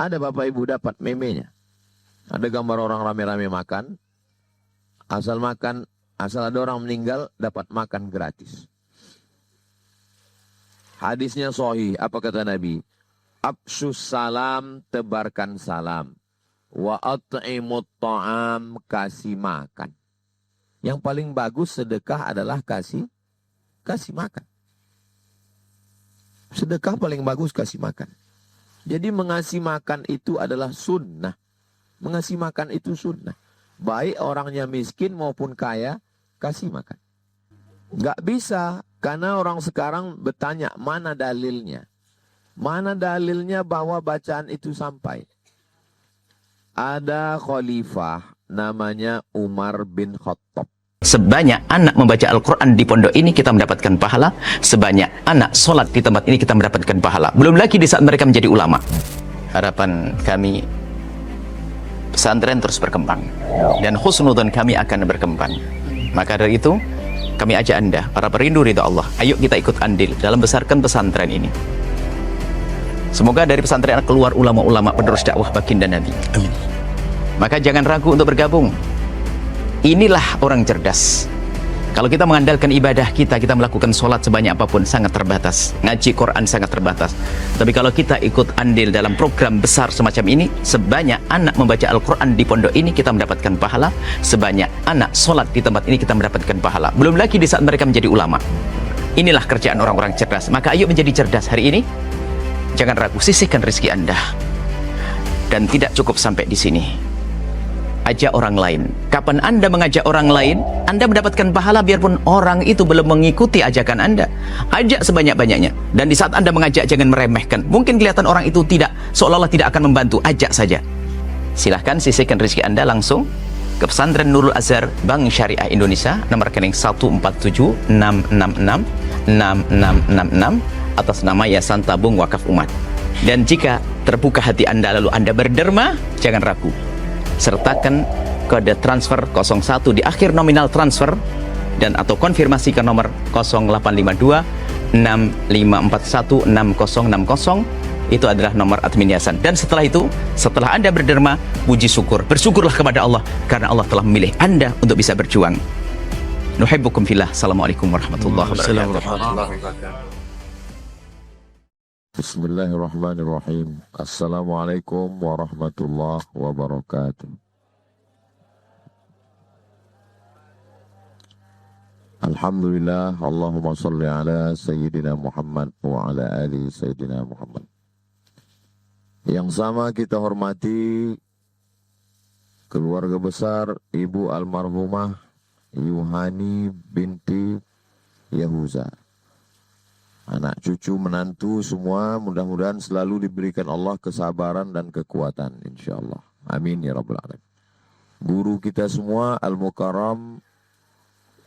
Ada Bapak Ibu dapat memenya. Ada gambar orang rame-rame makan. Asal ada orang meninggal, dapat makan gratis. Hadisnya sahih. Apa kata Nabi? Absus salam, tebarkan salam. Wa at'imut ta'am, kasih makan. Yang paling bagus sedekah adalah kasih makan. Sedekah paling bagus kasih makan. Jadi mengasih makan itu adalah sunnah. Mengasih makan itu sunnah. Baik orangnya miskin maupun kaya, kasih makan. Nggak bisa, karena orang sekarang bertanya, mana dalilnya? Mana dalilnya bahwa bacaan itu sampai? Ada khalifah namanya Umar bin Khattab. Sebanyak anak membaca Al-Quran di pondok ini kita mendapatkan pahala. Sebanyak anak sholat di tempat ini kita mendapatkan pahala. Belum lagi di saat mereka menjadi ulama. Harapan kami, pesantren terus berkembang. Dan husnudzon kami akan berkembang. Maka dari itu, kami ajak Anda, para perindu ridha Allah, ayo kita ikut andil dalam besarkan pesantren ini. Semoga dari pesantren keluar ulama-ulama penerus dakwah baginda Nabi. Amin. Maka jangan ragu untuk bergabung. Inilah orang cerdas. Kalau kita mengandalkan ibadah kita melakukan sholat sebanyak apapun, sangat terbatas. Ngaji Quran sangat terbatas. Tapi kalau kita ikut andil dalam program besar semacam ini, sebanyak anak membaca Al-Quran di pondok ini, kita mendapatkan pahala. Sebanyak anak sholat di tempat ini, kita mendapatkan pahala. Belum lagi di saat mereka menjadi ulama. Inilah kerjaan orang-orang cerdas. Maka ayo menjadi cerdas hari ini. Jangan ragu, sisihkan rezeki Anda. Dan tidak cukup sampai di sini. Ajak orang lain. Kapan Anda mengajak orang lain, Anda mendapatkan pahala biarpun orang itu belum mengikuti ajakan Anda. Ajak sebanyak-banyaknya. Dan di saat Anda mengajak, jangan meremehkan. Mungkin kelihatan orang itu seolah-olah tidak akan membantu. Ajak saja. Silahkan sisihkan rezeki Anda langsung ke Pesantren Nurul Azhar Bank Syariah Indonesia, nomor rekening 147-666-6666 atas nama Yayasan Tabung Wakaf Umat. Dan jika terbuka hati Anda lalu Anda berderma, jangan ragu. Sertakan kode transfer 01 di akhir nominal transfer dan atau konfirmasi ke nomor 0852 6541 6060. Itu adalah nomor admin yayasan. Dan setelah itu, setelah Anda berderma, puji syukur, bersyukurlah kepada Allah karena Allah telah memilih Anda untuk bisa berjuang. Nuhibbukum fillah. Assalamualaikum warahmatullahi wabarakatuh. Bismillahirrahmanirrahim. Assalamualaikum warahmatullahi wabarakatuh. Alhamdulillah, Allahumma salli ala Sayyidina Muhammad wa ala ali Sayyidina Muhammad. Yang sama kita hormati keluarga besar Ibu almarhumah Yuhani binti Yahuza. Anak cucu menantu semua mudah-mudahan selalu diberikan Allah kesabaran dan kekuatan insyaallah. Amin ya rabbal alamin. Guru kita semua Al-Mukarram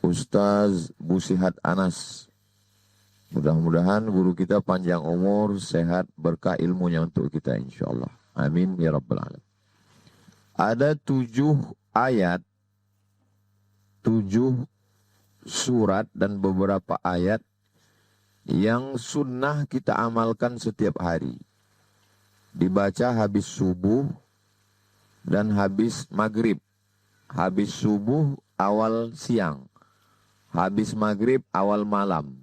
Ustaz Busihat Anas. Mudah-mudahan guru kita panjang umur, sehat, berkah ilmunya untuk kita insyaallah. Amin ya rabbal alamin. Ada 7 ayat, 7 surat dan beberapa ayat yang sunnah kita amalkan setiap hari. Dibaca habis subuh dan habis maghrib. Habis subuh awal siang. Habis maghrib awal malam.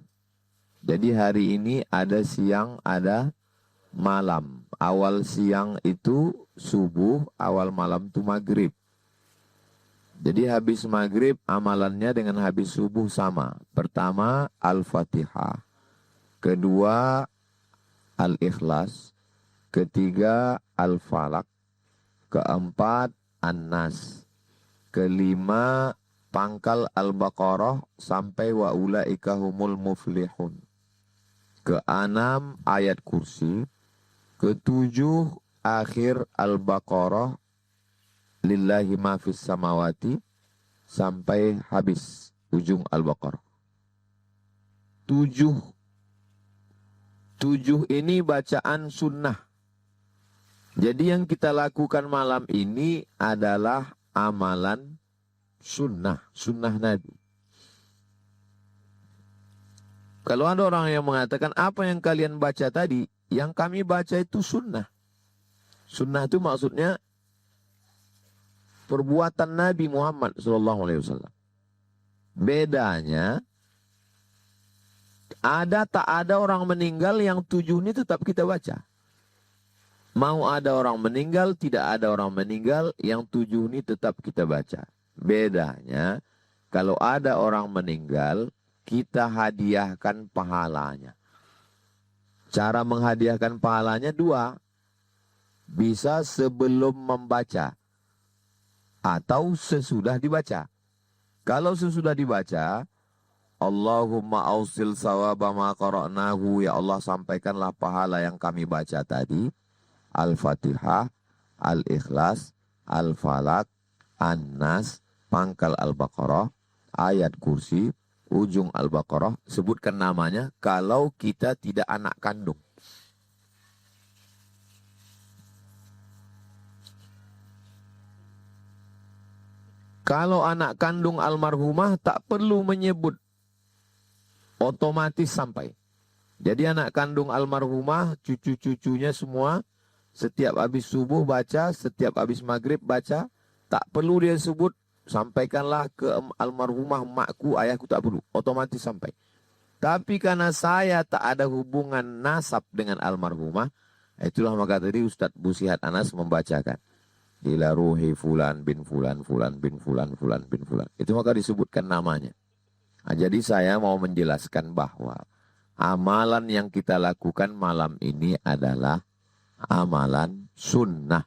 Jadi hari ini ada siang, ada malam. Awal siang itu subuh, awal malam itu maghrib. Jadi habis maghrib amalannya dengan habis subuh sama. Pertama Al-Fatihah. Kedua, Al-Ikhlas. Ketiga, Al-Falaq. Keempat, An-Nas. Kelima, pangkal Al-Baqarah sampai wa ulaika humul muflihun. Keenam, ayat kursi. Ketujuh, akhir Al-Baqarah. Lillahi ma fis samawati. Sampai habis ujung Al-Baqarah. 7 ini bacaan sunnah. Jadi yang kita lakukan malam ini adalah amalan sunnah Nabi. Kalau ada orang yang mengatakan apa yang kalian baca tadi, yang kami baca itu sunnah. Sunnah itu maksudnya perbuatan Nabi Muhammad SAW. Bedanya, ada tak ada orang meninggal yang 7 ini tetap kita baca. Mau ada orang meninggal, tidak ada orang meninggal, yang 7 ini tetap kita baca. Bedanya, kalau ada orang meninggal, kita hadiahkan pahalanya. Cara menghadiahkan pahalanya 2. Bisa sebelum membaca atau sesudah dibaca. Kalau sesudah dibaca, Allahumma ausil sawaba ma qara'nahu, ya Allah sampaikanlah pahala yang kami baca tadi. Al-Fatihah, Al-Ikhlas, Al-Falak, An-Nas, pangkal Al-Baqarah, ayat kursi, ujung Al-Baqarah, sebutkan namanya kalau kita tidak anak kandung. Kalau anak kandung almarhumah tak perlu menyebut, otomatis sampai. Jadi anak kandung almarhumah, cucu-cucunya semua, setiap habis subuh baca, setiap habis maghrib baca, tak perlu dia sebut, sampaikanlah ke almarhumah makku, ayahku, tak perlu, otomatis sampai. Tapi karena saya tak ada hubungan nasab dengan almarhumah, itulah maka tadi Ustadz Busihat Anas membacakan. Ila ruhi fulan bin fulan, fulan bin fulan, fulan bin fulan. Itu maka disebutkan namanya. Nah, jadi saya mau menjelaskan bahwa amalan yang kita lakukan malam ini adalah amalan sunnah.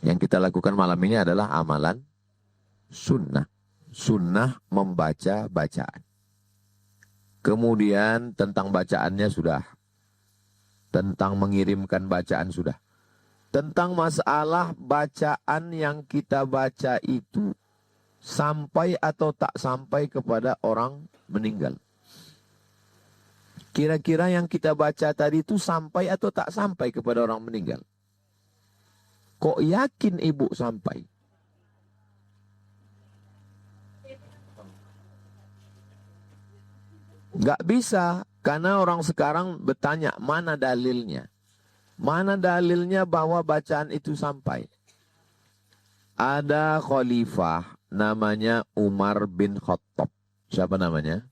Yang kita lakukan malam ini adalah amalan sunnah. Sunnah membaca bacaan. Kemudian tentang bacaannya sudah. Tentang mengirimkan bacaan sudah. Tentang masalah bacaan yang kita baca itu sampai atau tak sampai kepada orang meninggal. Kira-kira yang kita baca tadi itu sampai atau tak sampai kepada orang meninggal? Kok yakin ibu sampai? Gak bisa, karena orang sekarang bertanya mana dalilnya. Mana dalilnya bahwa bacaan itu sampai? Ada khalifah namanya Umar bin Khattab. Siapa namanya?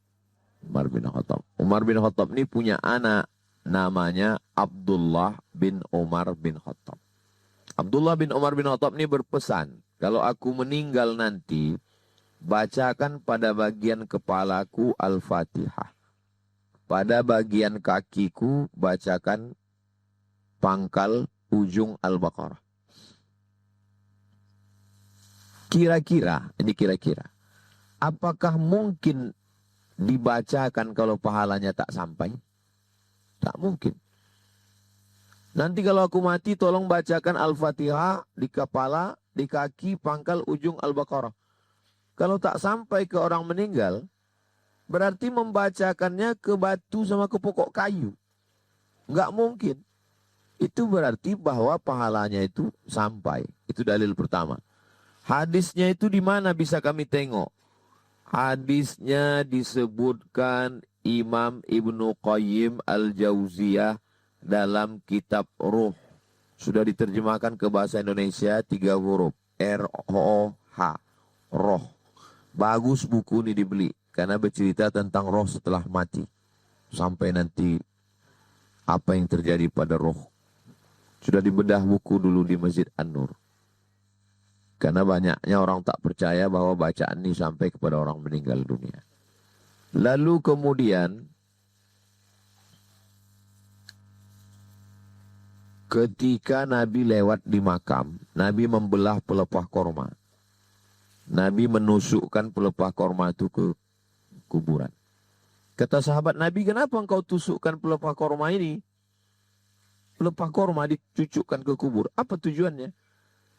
Umar bin Khattab. Umar bin Khattab ini punya anak namanya Abdullah bin Umar bin Khattab. Abdullah bin Umar bin Khattab ini berpesan, kalau aku meninggal nanti, bacakan pada bagian kepalaku Al-Fatihah. Pada bagian kakiku bacakan pangkal ujung Al-Baqarah. Kira-kira, apakah mungkin dibacakan kalau pahalanya tak sampai? Tak mungkin. Nanti kalau aku mati, tolong bacakan Al-Fatihah di kepala, di kaki, pangkal ujung Al-Baqarah. Kalau tak sampai ke orang meninggal, berarti membacakannya ke batu sama ke pokok kayu. Enggak mungkin. Itu berarti bahwa pahalanya itu sampai. Itu dalil pertama. Hadisnya itu di mana bisa kami tengok? Hadisnya disebutkan Imam Ibnu Qayyim Al-Jauziyah dalam kitab Ruh. Sudah diterjemahkan ke bahasa Indonesia 3 huruf. R-O-H. Roh. Bagus buku ini dibeli. Karena bercerita tentang roh setelah mati. Sampai nanti apa yang terjadi pada roh. Sudah dibedah buku dulu di Masjid An-Nur. Karena banyaknya orang tak percaya bahwa bacaan ini sampai kepada orang meninggal dunia. Lalu kemudian, ketika Nabi lewat di makam, Nabi membelah pelepah korma. Nabi menusukkan pelepah korma itu ke kuburan. Kata sahabat Nabi, kenapa engkau tusukkan pelepah korma ini? Pelepah korma dicucukkan ke kubur. Apa tujuannya?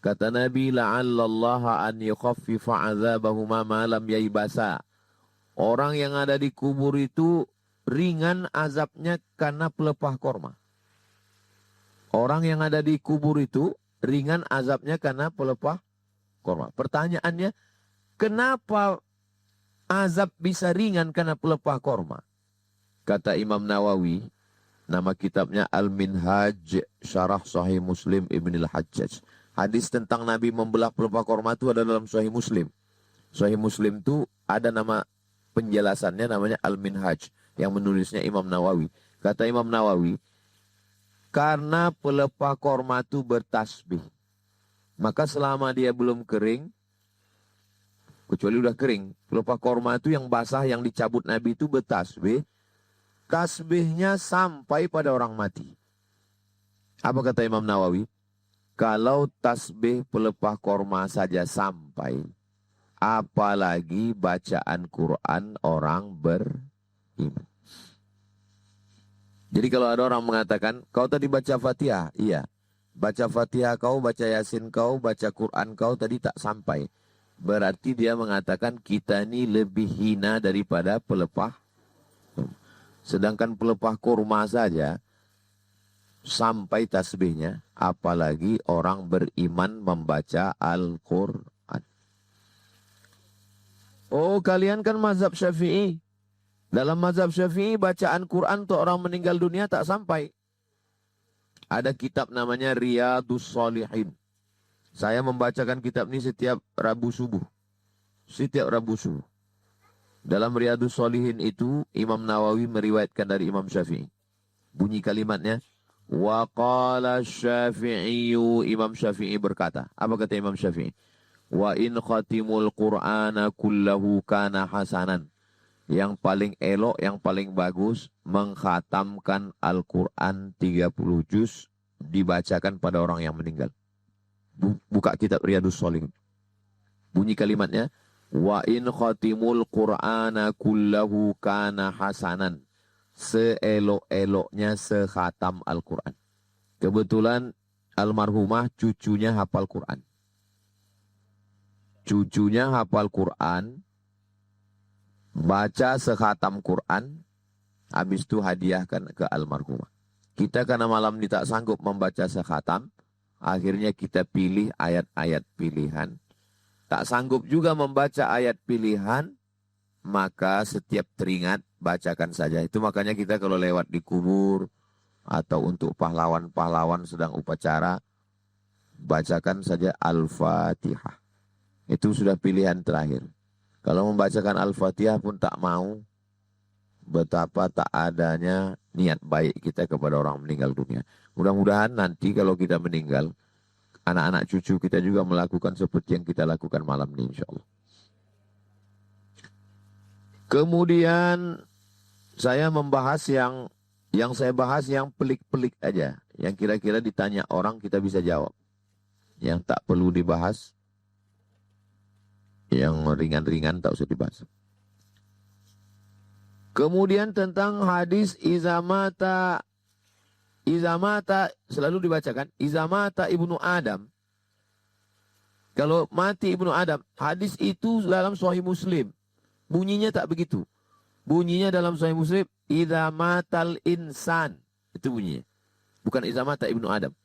Kata Nabi, la'allallaha an yukhaffifa 'adzabahuma ma lam yaibasa. Orang yang ada di kubur itu ringan azabnya karena pelepah korma. Orang yang ada di kubur itu ringan azabnya karena pelepah korma. Pertanyaannya, kenapa azab bisa ringan karena pelepah korma? Kata Imam Nawawi, Nama kitabnya Al-Minhaj Syarah Sahih Muslim Ibnil Hajjaj. Hadis tentang Nabi membelah pelepah korma itu ada dalam Sahih Muslim. Sahih Muslim itu ada nama penjelasannya namanya Al-Minhaj. Yang menulisnya Imam Nawawi. Kata Imam Nawawi, karena pelepah korma itu bertasbih. Maka selama dia belum kering, kecuali udah kering, pelepah korma itu yang basah yang dicabut Nabi itu bertasbih. Tasbihnya sampai pada orang mati. Apa kata Imam Nawawi? Kalau tasbih pelepah korma saja sampai, apalagi bacaan Quran orang beriman. Jadi kalau ada orang mengatakan, kau tadi baca Fatihah, iya. Baca Fatihah kau, baca Yasin kau, baca Quran kau tadi tak sampai. Berarti dia mengatakan kita ini lebih hina daripada pelepah. Sedangkan pelepah kurma saja sampai tasbihnya, apalagi orang beriman membaca Al-Quran. Oh, kalian kan mazhab Syafi'i. Dalam mazhab Syafi'i bacaan Quran untuk orang meninggal dunia tak sampai. Ada kitab namanya Riyadus Shalihin. Saya membacakan kitab ini setiap Rabu subuh. Setiap Rabu subuh. Dalam Riyadus Shalihin itu Imam Nawawi meriwayatkan dari Imam Syafi'i. Bunyi kalimatnya, wa qala Syafi'iyu, Imam Syafi'i berkata. Apa kata Imam Syafi'i? Wa in khatimul Qur'ana kullahu kana hasanan. Yang paling elok, yang paling bagus mengkhatamkan Al-Quran 30 juz dibacakan pada orang yang meninggal. Buka kitab Riyadus Shalihin. Bunyi kalimatnya, wa in khatimul Qur'ana kullahu kana hasanan. Seelok-eloknya sekhatam Al-Quran. Kebetulan almarhumah cucunya hafal Quran. Cucunya hafal Quran, baca sekhatam Quran, habis itu hadiahkan ke almarhumah. Kita karena malam ini tak sanggup membaca sekhatam, akhirnya kita pilih ayat-ayat pilihan. Tak sanggup juga membaca ayat pilihan, maka setiap teringat bacakan saja. Itu makanya kita kalau lewat di kubur atau untuk pahlawan-pahlawan sedang upacara, bacakan saja Al-Fatihah. Itu sudah pilihan terakhir. Kalau membacakan Al-Fatihah pun tak mau, betapa tak adanya niat baik kita kepada orang meninggal dunia. Mudah-mudahan nanti kalau kita meninggal, anak-anak cucu kita juga melakukan seperti yang kita lakukan malam ini insyaAllah. Kemudian saya membahas yang saya bahas yang pelik-pelik aja. Yang kira-kira ditanya orang kita bisa jawab. Yang tak perlu dibahas, yang ringan-ringan tak usah dibahas. Kemudian tentang hadis izamata selalu dibacakan. Izamata ibnu Adam. Kalau mati ibnu Adam. Hadis itu dalam Sahih Muslim. Bunyinya tak begitu. Bunyinya dalam Sahih Muslim. Izamatal insan. Itu bunyinya. Bukan izamata ibnu Adam.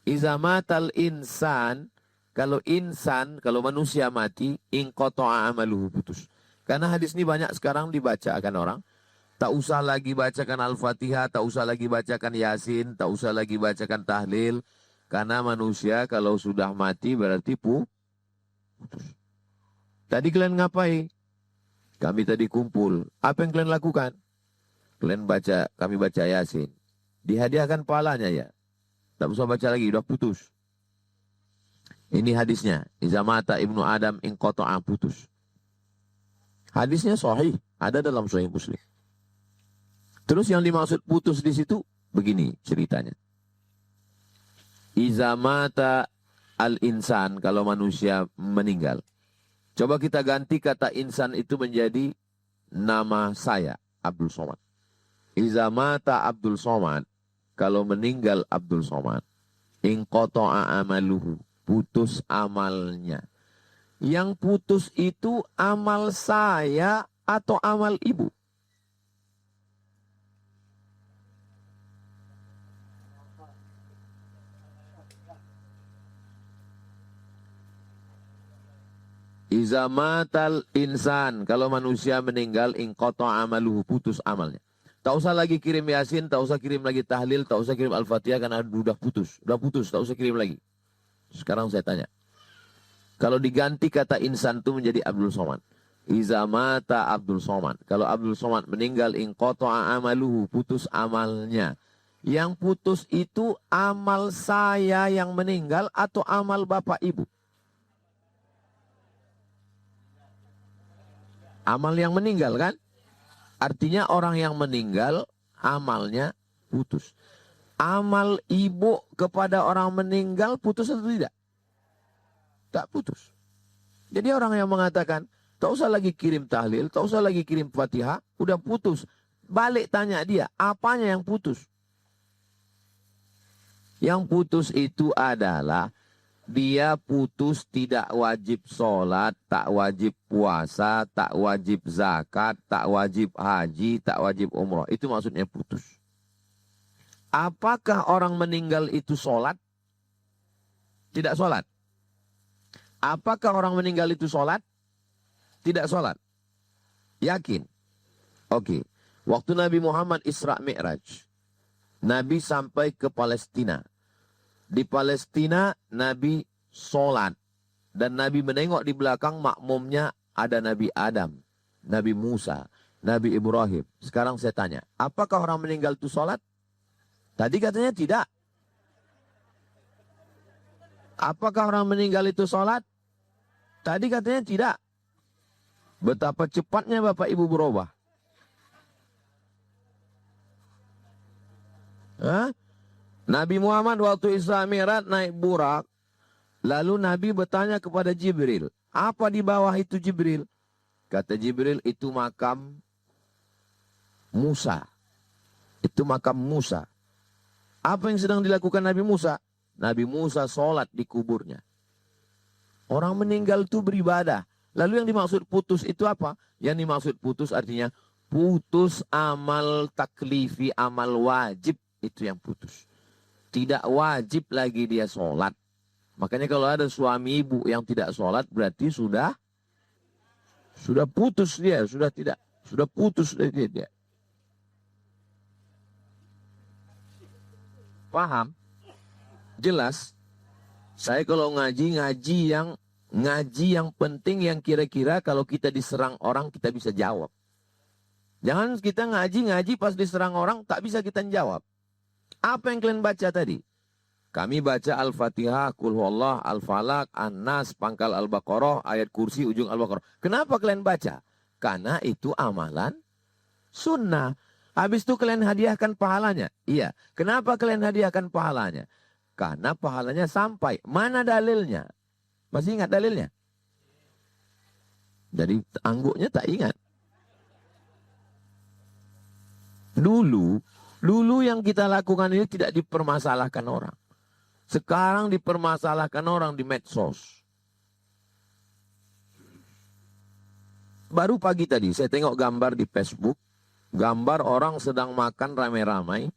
Izamatal insan. Kalau insan, kalau manusia mati. Inqoto'a amaluhu, putus. Karena hadis ini banyak sekarang dibacakan orang. Tak usah lagi bacakan Al-Fatihah, tak usah lagi bacakan Yasin, tak usah lagi bacakan tahlil. Karena manusia kalau sudah mati berarti putus. Tadi kalian ngapain? Kami tadi kumpul. Apa yang kalian lakukan? Kami baca Yasin. Dihadiahkan pahalanya ya. Tak usah baca lagi, udah putus. Ini hadisnya. Izamata ibnu Adam inqoto'a, putus. Hadisnya sahih. Ada dalam Sahih Muslim. Terus yang dimaksud putus di situ begini ceritanya. Izamata al-insan, kalau manusia meninggal. Coba kita ganti kata insan itu menjadi nama saya, Abdul Somad. Izamata Abdul Somad, kalau meninggal Abdul Somad. Inqoto'a amaluhu, putus amalnya. Yang putus itu amal saya atau amal ibu? Izamatal insan, kalau manusia meninggal, inqoto amaluhu, putus amalnya. Tak usah lagi kirim Yasin, tak usah kirim lagi tahlil, tak usah kirim Al-Fatihah karena udah putus, tak usah kirim lagi. Sekarang saya tanya, kalau diganti kata insan itu menjadi Abdul Somad. Iza mata Abdul Somad. Kalau Abdul Somad meninggal, inqata'a amaluhu, putus amalnya. Yang putus itu amal saya yang meninggal atau amal bapak ibu? Amal yang meninggal kan? Artinya orang yang meninggal amalnya putus. Amal ibu kepada orang meninggal putus atau tidak? Tak putus. Jadi orang yang mengatakan, tak usah lagi kirim tahlil, tak usah lagi kirim Fatihah, udah putus. Balik tanya dia, apanya yang putus? Yang putus itu adalah dia putus tidak wajib sholat, tak wajib puasa, tak wajib zakat, tak wajib haji, tak wajib umroh. Itu maksudnya putus. Apakah orang meninggal itu sholat? Tidak sholat. Apakah orang meninggal itu sholat? Tidak sholat. Yakin? Oke. Waktu Nabi Muhammad Isra Mi'raj, Nabi sampai ke Palestina. Di Palestina Nabi sholat. Dan Nabi menengok di belakang makmumnya ada Nabi Adam, Nabi Musa, Nabi Ibrahim. Sekarang saya tanya, apakah orang meninggal itu sholat? Tadi katanya tidak. Apakah orang meninggal itu sholat? Tadi katanya tidak. Betapa cepatnya Bapak Ibu berubah. Hah? Nabi Muhammad waktu Isra Mi'raj naik burak. Lalu Nabi bertanya kepada Jibril. Apa di bawah itu Jibril? Kata Jibril, itu makam Musa. Itu makam Musa. Apa yang sedang dilakukan Nabi Musa? Nabi Musa sholat di kuburnya. Orang meninggal itu beribadah. Lalu yang dimaksud putus itu apa? Yang dimaksud putus artinya putus amal taklifi, amal wajib. Itu yang putus. Tidak wajib lagi dia sholat. Makanya kalau ada suami ibu yang tidak sholat berarti sudah putus dia. Sudah putus dia. Paham? Jelas? Saya kalau ngaji yang penting yang kira-kira kalau kita diserang orang kita bisa jawab. Jangan kita ngaji pas diserang orang tak bisa kita jawab. Apa yang kalian baca tadi? Kami baca Al-Fatihah, Qul Huwallah, Al-Falaq, An-Nas, pangkal Al-Baqarah, ayat kursi, ujung Al-Baqarah. Kenapa kalian baca? Karena itu amalan sunnah. Habis itu kalian hadiahkan pahalanya. Iya. Kenapa kalian hadiahkan pahalanya? Karena pahalanya sampai. Mana dalilnya? Masih ingat dalilnya? Jadi angguknya tak ingat. Dulu yang kita lakukan ini tidak dipermasalahkan orang. Sekarang dipermasalahkan orang di medsos. Baru pagi tadi saya tengok gambar di Facebook. Gambar orang sedang makan ramai-ramai.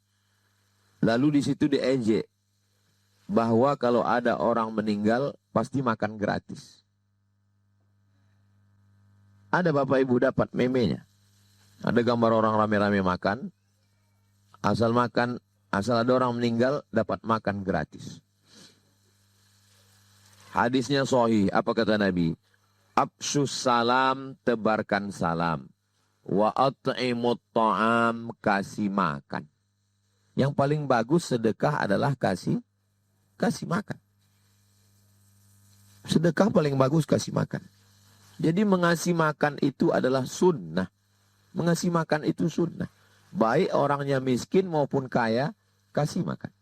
Lalu di situ diejek. Bahwa kalau ada orang meninggal pasti makan gratis. Ada Bapak Ibu dapat memenya. Ada gambar orang ramai-ramai makan. Asal ada orang meninggal, dapat makan gratis. Hadisnya sahih. Apa kata Nabi? Absus salam, tebarkan salam. Wa at'imut ta'am, kasih makan. Yang paling bagus sedekah adalah kasih makan. Sedekah paling bagus kasih makan. Jadi mengasih makan itu adalah sunnah. Mengasih makan itu sunnah. Baik orangnya miskin maupun kaya, kasih makan.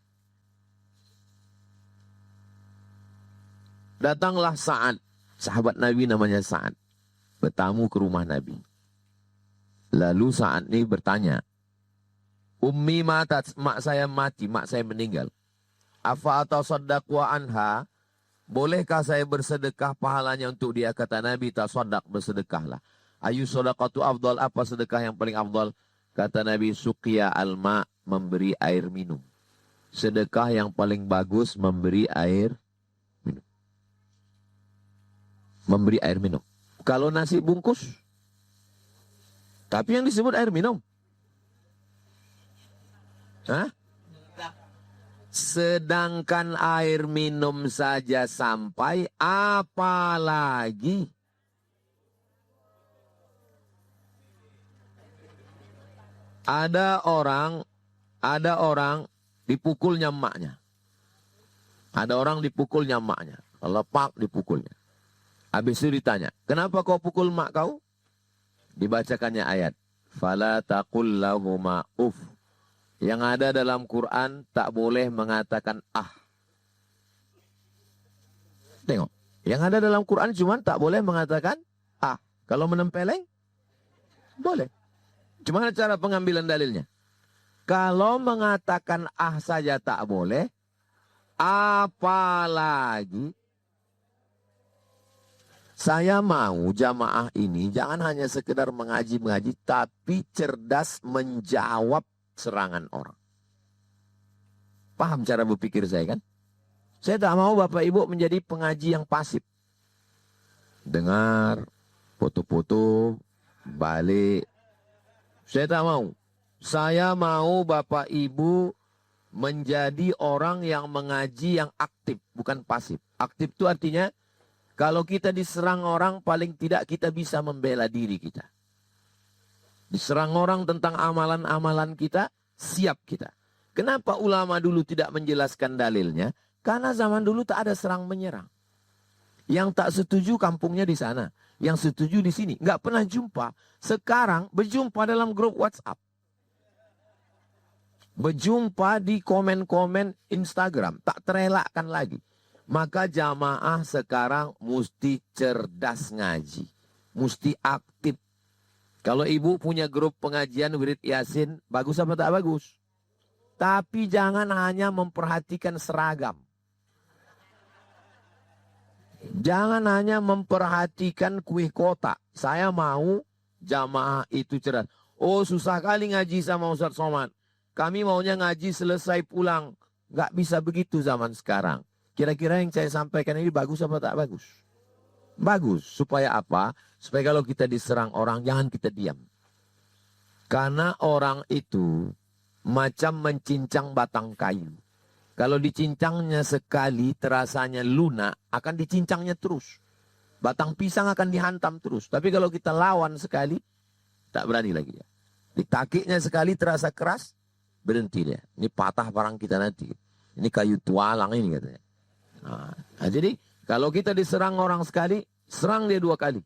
Datanglah Sa'ad, sahabat Nabi namanya Sa'ad, bertamu ke rumah Nabi. Lalu Sa'ad ini bertanya, Ummi matat, mak saya mati, mak saya meninggal. Afa atasaddaq wa anha, bolehkah saya bersedekah pahalanya untuk dia? Kata Nabi, tasaddaq, bersedekahlah. Ayu sadaqatu afdal, apa sedekah yang paling afdal? Kata Nabi, suqya alma, memberi air minum. Sedekah yang paling bagus memberi air minum. Memberi air minum. Kalau nasi bungkus, tapi yang disebut air minum. Hah? Sedangkan air minum saja sampai, apalagi ada orang dipukulnya emaknya. Ada orang dipukulnya emaknya. Lepak dipukulnya. Habis itu ditanya, kenapa kau pukul emak kau? Dibacakannya ayat. Fala taqul lahuma uff. Yang ada dalam Quran tak boleh mengatakan ah. Tengok. Yang ada dalam Quran cuma tak boleh mengatakan ah. Kalau menempeleng, boleh. Cuma cara pengambilan dalilnya. Kalau mengatakan ah saja tak boleh, apalagi saya mau jamaah ini jangan hanya sekedar mengaji-mengaji, tapi cerdas menjawab serangan orang. Paham cara berpikir saya kan? Saya tak mau Bapak Ibu menjadi pengaji yang pasif. Dengar, foto-foto, balik. Saya tak mau. Saya mau Bapak Ibu menjadi orang yang mengaji yang aktif, bukan pasif. Aktif itu artinya kalau kita diserang orang, paling tidak kita bisa membela diri kita. Diserang orang tentang amalan-amalan kita, siap kita. Kenapa ulama dulu tidak menjelaskan dalilnya? Karena zaman dulu tak ada serang menyerang. Yang tak setuju kampungnya di sana. Yang setuju di sini. Nggak pernah jumpa. Sekarang berjumpa dalam grup WhatsApp. Berjumpa di komen-komen Instagram. Tak terelakkan lagi. Maka jamaah sekarang mesti cerdas ngaji. Mesti aktif. Kalau ibu punya grup pengajian wirid Yasin, bagus apa tak bagus? Tapi jangan hanya memperhatikan seragam. Jangan hanya memperhatikan kuih kotak. Saya mau jamaah itu cerdas. Oh susah kali ngaji sama Ustaz Somad. Kami maunya ngaji selesai pulang. Nggak bisa begitu zaman sekarang. Kira-kira yang saya sampaikan ini bagus apa tak bagus? Bagus. Supaya apa? Supaya kalau kita diserang orang, jangan kita diam. Karena orang itu macam mencincang batang kayu. Kalau dicincangnya sekali, terasanya lunak, akan dicincangnya terus. Batang pisang akan dihantam terus. Tapi kalau kita lawan sekali, tak berani lagi dia. Ditakiknya sekali terasa keras, berhenti dia. Ini patah barang kita nanti. Ini kayu tualang ini katanya. Nah, jadi kalau kita diserang orang sekali, serang dia 2 kali.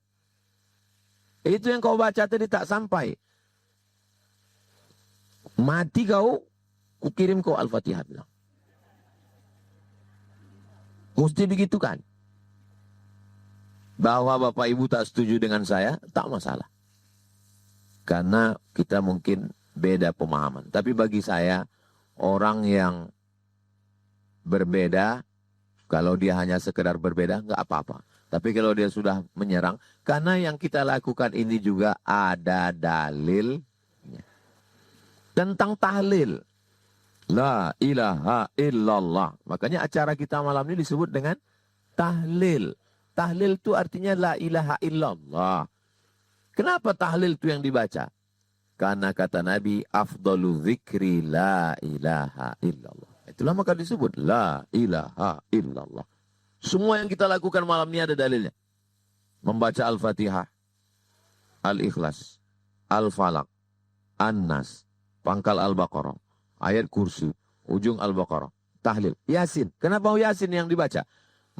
Itu yang kau baca tadi tak sampai. Mati kau, kukirim kau Al-Fatihah bilang. Mesti begitu kan? Bahwa Bapak Ibu tak setuju dengan saya, tak masalah. Karena kita mungkin beda pemahaman. Tapi bagi saya, orang yang berbeda, kalau dia hanya sekedar berbeda, nggak apa-apa. Tapi kalau dia sudah menyerang, karena yang kita lakukan ini juga ada dalil tentang tahlil. La ilaha illallah. Makanya acara kita malam ini disebut dengan tahlil. Tahlil itu artinya la ilaha illallah. Kenapa tahlil itu yang dibaca? Karena kata Nabi, afdalu dzikri la ilaha illallah. Itulah maka disebut la ilaha illallah. Semua yang kita lakukan malam ini ada dalilnya. Membaca Al-Fatihah, Al-Ikhlas, Al-Falaq, An-Nas, pangkal Al-Baqarah, ayat kursi, ujung Al-Baqarah, tahlil, Yasin. Kenapa Yasin yang dibaca?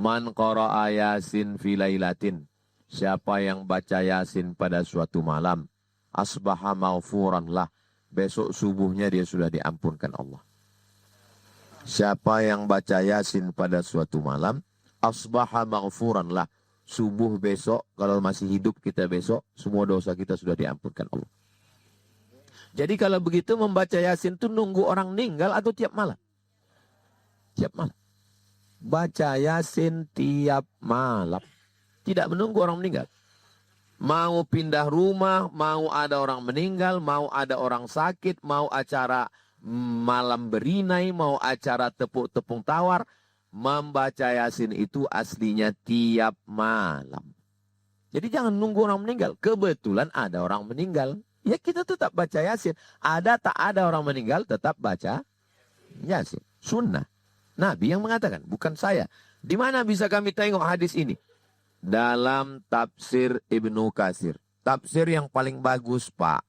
Man qara'a Yasin fi lailatin. Siapa yang baca Yasin pada suatu malam, asbaha maghfuran lah. Besok subuhnya dia sudah diampunkan Allah. Siapa yang baca Yasin pada suatu malam, asbaha maghfuran lah. Subuh besok, kalau masih hidup kita besok, semua dosa kita sudah diampunkan Allah. Jadi kalau begitu membaca Yasin itu nunggu orang meninggal atau tiap malam? Tiap malam. Baca Yasin tiap malam. Tidak menunggu orang meninggal. Mau pindah rumah, mau ada orang meninggal, mau ada orang sakit, mau acara malam berinai, mau acara tepung tawar. Membaca Yasin itu aslinya tiap malam. Jadi jangan nunggu orang meninggal. Kebetulan ada orang meninggal. Ya kita tetap baca Yasin. Ada tak ada orang meninggal tetap baca Yasin. Sunnah. Nabi yang mengatakan, bukan saya. Di mana bisa kami tengok hadis ini? Dalam tafsir Ibnu Katsir. Tafsir yang paling bagus, Pak,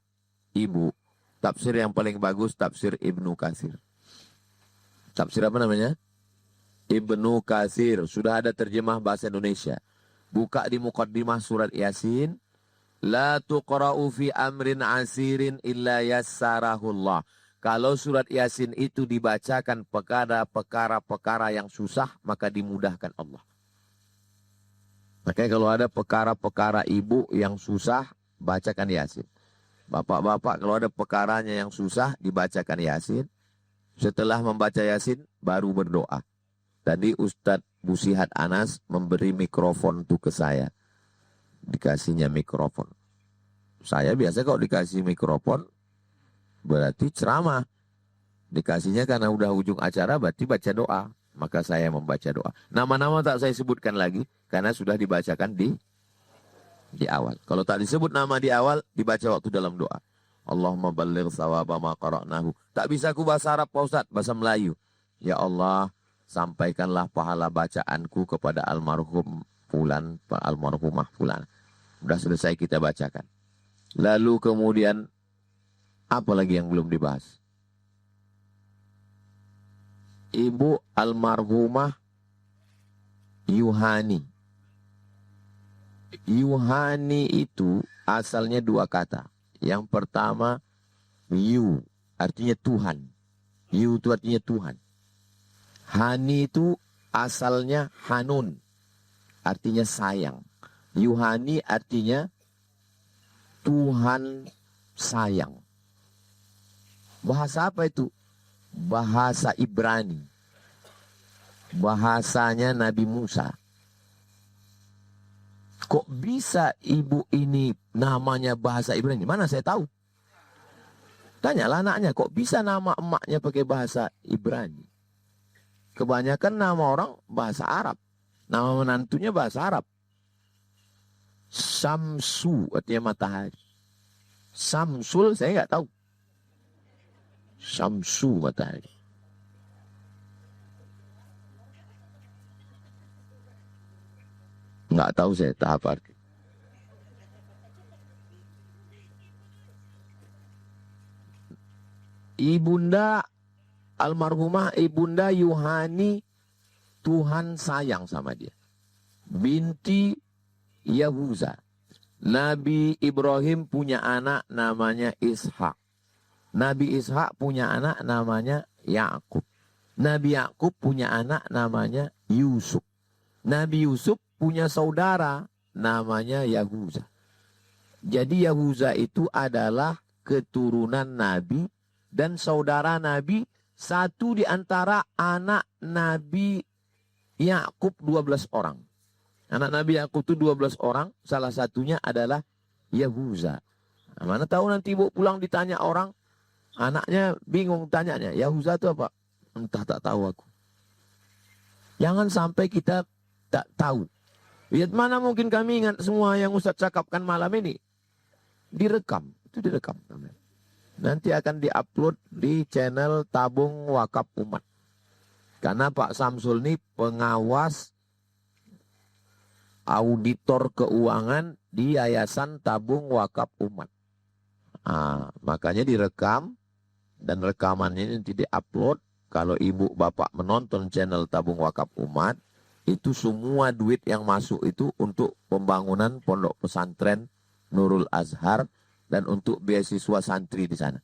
Ibu. Tafsir yang paling bagus, tafsir Ibnu Katsir. Tafsir apa namanya? Ibnu Katsir. Sudah ada terjemah bahasa Indonesia. Buka di muqaddimah surat Yasin. La tuqra'u fi amrin asirin illa yassarahullah. Kalau surat Yasin itu dibacakan perkara-perkara yang susah, maka dimudahkan Allah. Makanya kalau ada perkara-perkara ibu yang susah, bacakan Yasin. Bapak-bapak kalau ada perkaranya yang susah, dibacakan Yasin. Setelah membaca Yasin, baru berdoa. Tadi Ustadz Busihat Anas memberi mikrofon itu ke saya. Dikasihnya mikrofon. Saya biasa kalau dikasih mikrofon, berarti ceramah. Dikasihnya karena udah ujung acara, berarti baca doa. Maka saya membaca doa. Nama-nama tak saya sebutkan lagi, karena sudah dibacakan di awal. Kalau tak disebut nama di awal, dibaca waktu dalam doa. Allahumma balligh sawaba ma qara'nahu. Tak bisa aku bahasa Arab, Pak Ustaz, bahasa Melayu. Ya Allah, sampaikanlah pahala bacaanku kepada almarhum fulan, almarhumah fulan. Sudah selesai kita bacakan. Lalu kemudian, apa lagi yang belum dibahas? Ibu almarhumah Yuhani. Yuhani itu asalnya dua kata. Yang pertama, Yu, artinya Tuhan. Yu itu artinya Tuhan. Hani itu asalnya Hanun, artinya sayang. Yuhani artinya Tuhan sayang. Bahasa apa itu? Bahasa Ibrani. Bahasanya Nabi Musa. Kok bisa ibu ini namanya bahasa Ibrani? Mana saya tahu. Tanyalah anaknya, kok bisa nama emaknya pakai bahasa Ibrani? Kebanyakan nama orang bahasa Arab. Nama menantunya bahasa Arab. Samsu artinya matahari. Samsul saya nggak tahu. Samsu matahari. Nggak tahu saya tak apa arti. Ibunda almarhumah Ibunda Yuhani, Tuhan sayang sama dia. Binti Yahuza. Nabi Ibrahim punya anak namanya Ishak. Nabi Ishak punya anak namanya Yakub. Nabi Yakub punya anak namanya Yusuf. Nabi Yusuf punya saudara namanya Yahuza. Jadi Yahuza itu adalah keturunan Nabi dan saudara Nabi, satu di antara anak Nabi Yakub 12 orang. Anak Nabi Yakub itu 12 orang, salah satunya adalah Yahuza. Nah, mana tahu nanti ibu pulang ditanya orang, anaknya bingung tanyanya, Yahuza itu apa? Entah, tak tahu aku. Jangan sampai kita tak tahu. Lihat mana mungkin kami ingat semua yang Ustaz cakapkan malam ini. Direkam, itu direkam. Nanti akan diupload di channel Tabung Wakaf Umat. Karena Pak Samsul ini pengawas auditor keuangan di Yayasan Tabung Wakaf Umat. Nah, makanya direkam dan rekamannya nanti diupload. Kalau ibu bapak menonton channel Tabung Wakaf Umat, itu semua duit yang masuk itu untuk pembangunan pondok pesantren Nurul Azhar dan untuk beasiswa santri di sana.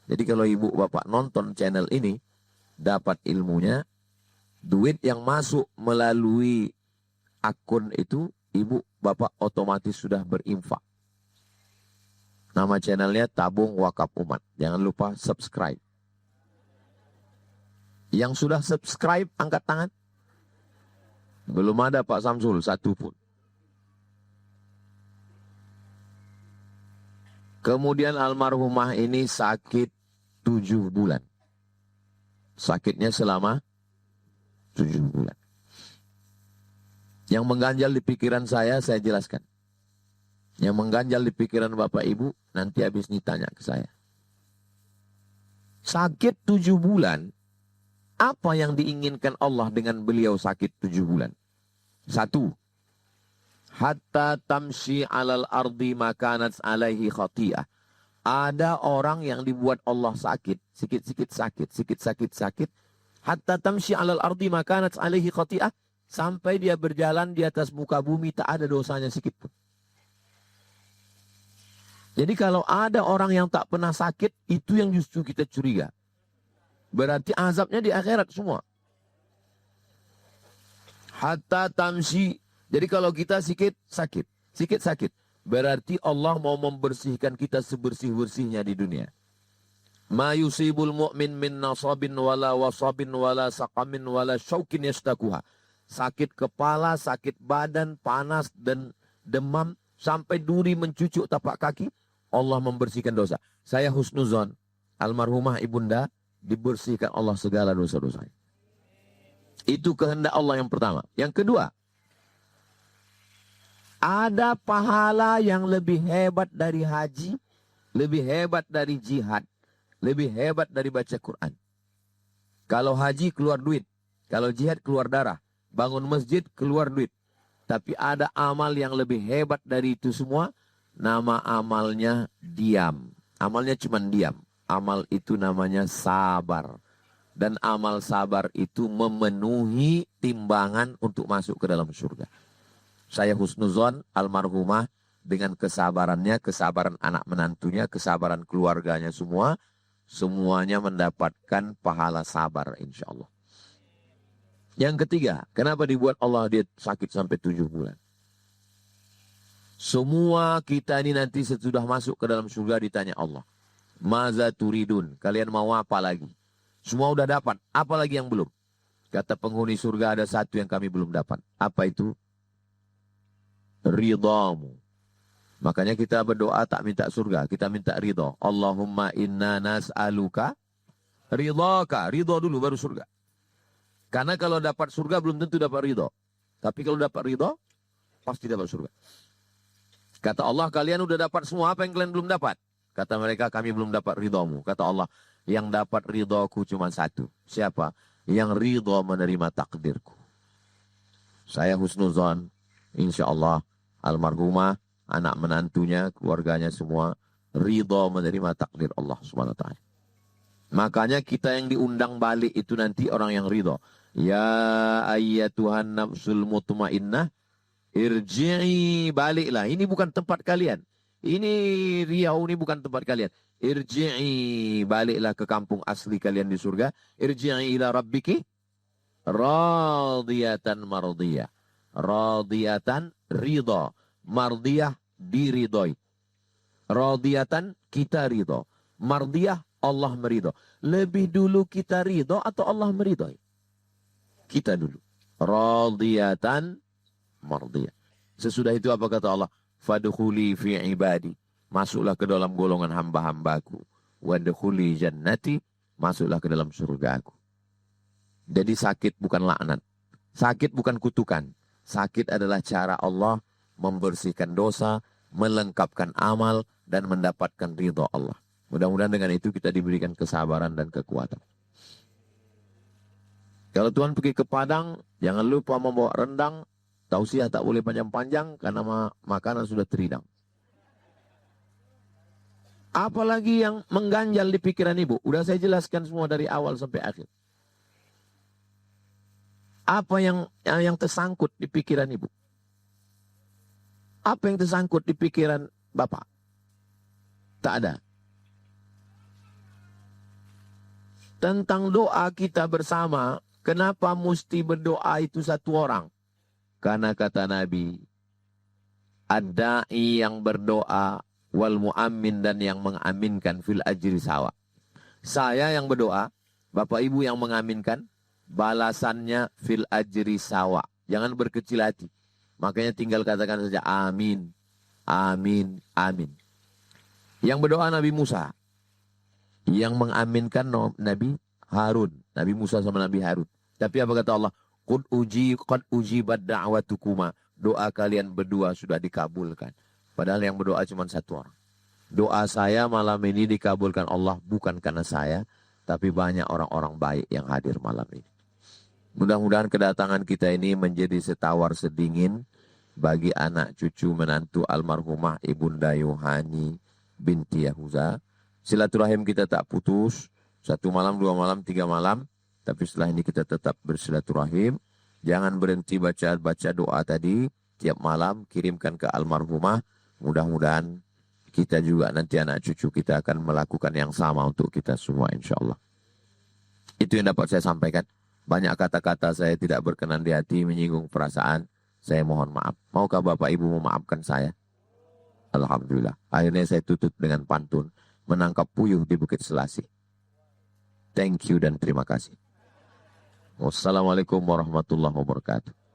Jadi kalau ibu bapak nonton channel ini, dapat ilmunya, duit yang masuk melalui akun itu, ibu bapak otomatis sudah berinfak. Nama channelnya Tabung Wakaf Umat. Jangan lupa subscribe. Yang sudah subscribe, angkat tangan. Belum ada Pak Samsul, satu pun. Kemudian almarhumah ini sakit 7 bulan. Sakitnya selama 7 bulan. Yang mengganjal di pikiran saya jelaskan. Yang mengganjal di pikiran Bapak Ibu, nanti habis ini tanya ke saya. Sakit 7 bulan, apa yang diinginkan Allah dengan beliau sakit 7 bulan? 1. Hatta tamshi alal ardi makanat alaihi khati'ah. Ada orang yang dibuat Allah sakit, sikit-sikit sakit. Hatta tamshi alal ardi makanat alaihi khati'ah. Sampai dia berjalan di atas muka bumi, tak ada dosanya sikit pun. Jadi kalau ada orang yang tak pernah sakit, itu yang justru kita curiga. Berarti azabnya di akhirat semua. Hatta tamshi. Jadi kalau kita sikit sakit. Berarti Allah mau membersihkan kita sebersih-bersihnya di dunia. Ma yusibul mu'min min nasabin wala wasabin wala saqamin wala syaukin yastakuha. Sakit kepala, sakit badan, panas dan demam. Sampai duri mencucuk tapak kaki. Allah membersihkan dosa. Saya husnuzon, almarhumah ibunda, dibersihkan Allah segala dosa-dosanya. Itu kehendak Allah yang pertama. Yang kedua, ada pahala yang lebih hebat dari haji, lebih hebat dari jihad, lebih hebat dari baca Quran. Kalau haji keluar duit, kalau jihad keluar darah, bangun masjid keluar duit. Tapi ada amal yang lebih hebat dari itu semua. Nama amalnya diam. Amalnya cuma diam. Amal itu namanya sabar. Dan amal sabar itu memenuhi timbangan untuk masuk ke dalam surga. Saya husnuzon almarhumah dengan kesabarannya, kesabaran anak menantunya, kesabaran keluarganya semua. Semuanya mendapatkan pahala sabar insya Allah. Yang ketiga, kenapa dibuat Allah dia sakit sampai 7 bulan? Semua kita ini nanti sesudah masuk ke dalam surga ditanya Allah. Maza turidun, kalian mau apa lagi? Semua udah dapat, apa lagi yang belum? Kata penghuni surga ada satu yang kami belum dapat. Apa itu? Ridhamu. Makanya kita berdoa tak minta surga, kita minta ridha. Allahumma inna nas'aluka ridhaka. Ridha dulu baru surga. Karena kalau dapat surga belum tentu dapat ridha. Tapi kalau dapat ridha, pasti dapat surga. Kata Allah, kalian udah dapat semua apa yang kalian belum dapat. Kata mereka, kami belum dapat ridhamu. Kata Allah, yang dapat ridhaku cuma satu. Siapa? Yang ridha menerima takdirku. Saya husnuzon, insya Allah, almarhumah, anak menantunya, keluarganya semua, ridha menerima takdir Allah SWT. Makanya kita yang diundang balik itu nanti orang yang ridha. Ya ayyatuhan nafsul mutmainnah, irji'i, baliklah. Ini bukan tempat kalian. Ini Riau, ini bukan tempat kalian. Irji'i, baliklah ke kampung asli kalian di surga. Irji'i ila rabbiki radiyatan mardiyah. Radiyatan ridha. Mardiyah diridhoi. Radiyatan kita ridha. Mardiyah Allah meridha. Lebih dulu kita ridha atau Allah meridhoi? Kita dulu. Radiyatan mardiyah. Sesudah itu apa kata Allah? Fadkhuli fi ibadi. Masuklah ke dalam golongan hamba-hambaku. Wadkhuli jannati. Masuklah ke dalam surgaku. Jadi sakit bukan laknat. Sakit bukan kutukan. Sakit adalah cara Allah membersihkan dosa, melengkapkan amal, dan mendapatkan ridha Allah. Mudah-mudahan dengan itu kita diberikan kesabaran dan kekuatan. Kalau Tuhan pergi ke Padang, jangan lupa membawa rendang. Tausiah tak boleh panjang-panjang karena makanan sudah terhidang. Apalagi yang mengganjal di pikiran ibu? Udah saya jelaskan semua dari awal sampai akhir. Apa yang tersangkut di pikiran ibu? Apa yang tersangkut di pikiran bapak? Tak ada. Tentang doa kita bersama, kenapa mesti berdoa itu satu orang? Karena kata Nabi, ad-da'i yang berdoa, wal mu'ammin dan yang mengaminkan fil ajri sawa. Saya yang berdoa, bapak ibu yang mengaminkan, balasannya fil ajri sawa. Jangan berkecil hati. Makanya tinggal katakan saja amin, amin, amin. Yang berdoa Nabi Musa. Yang mengaminkan Nabi Harun. Nabi Musa sama Nabi Harun. Tapi apa kata Allah? Qad ujibat da'watukuma. Doa kalian berdua sudah dikabulkan. Padahal yang berdoa cuma satu orang. Doa saya malam ini dikabulkan Allah bukan karena saya, tapi banyak orang-orang baik yang hadir malam ini. Mudah-mudahan kedatangan kita ini menjadi setawar sedingin bagi anak cucu menantu almarhumah Ibunda Yohani binti Yahuza. Silaturahim kita tak putus. 1 malam, 2 malam, 3 malam. Tapi setelah ini kita tetap bersilaturahim. Jangan berhenti baca doa tadi. Tiap malam kirimkan ke almarhumah. Mudah-mudahan kita juga nanti anak cucu kita akan melakukan yang sama untuk kita semua insya Allah. Itu yang dapat saya sampaikan. Banyak kata-kata saya tidak berkenan di hati, menyinggung perasaan. Saya mohon maaf. Maukah Bapak Ibu memaafkan saya? Alhamdulillah. Akhirnya saya tutup dengan pantun. Menangkap puyuh di Bukit Selasih. Thank you dan terima kasih. Wassalamualaikum warahmatullahi wabarakatuh.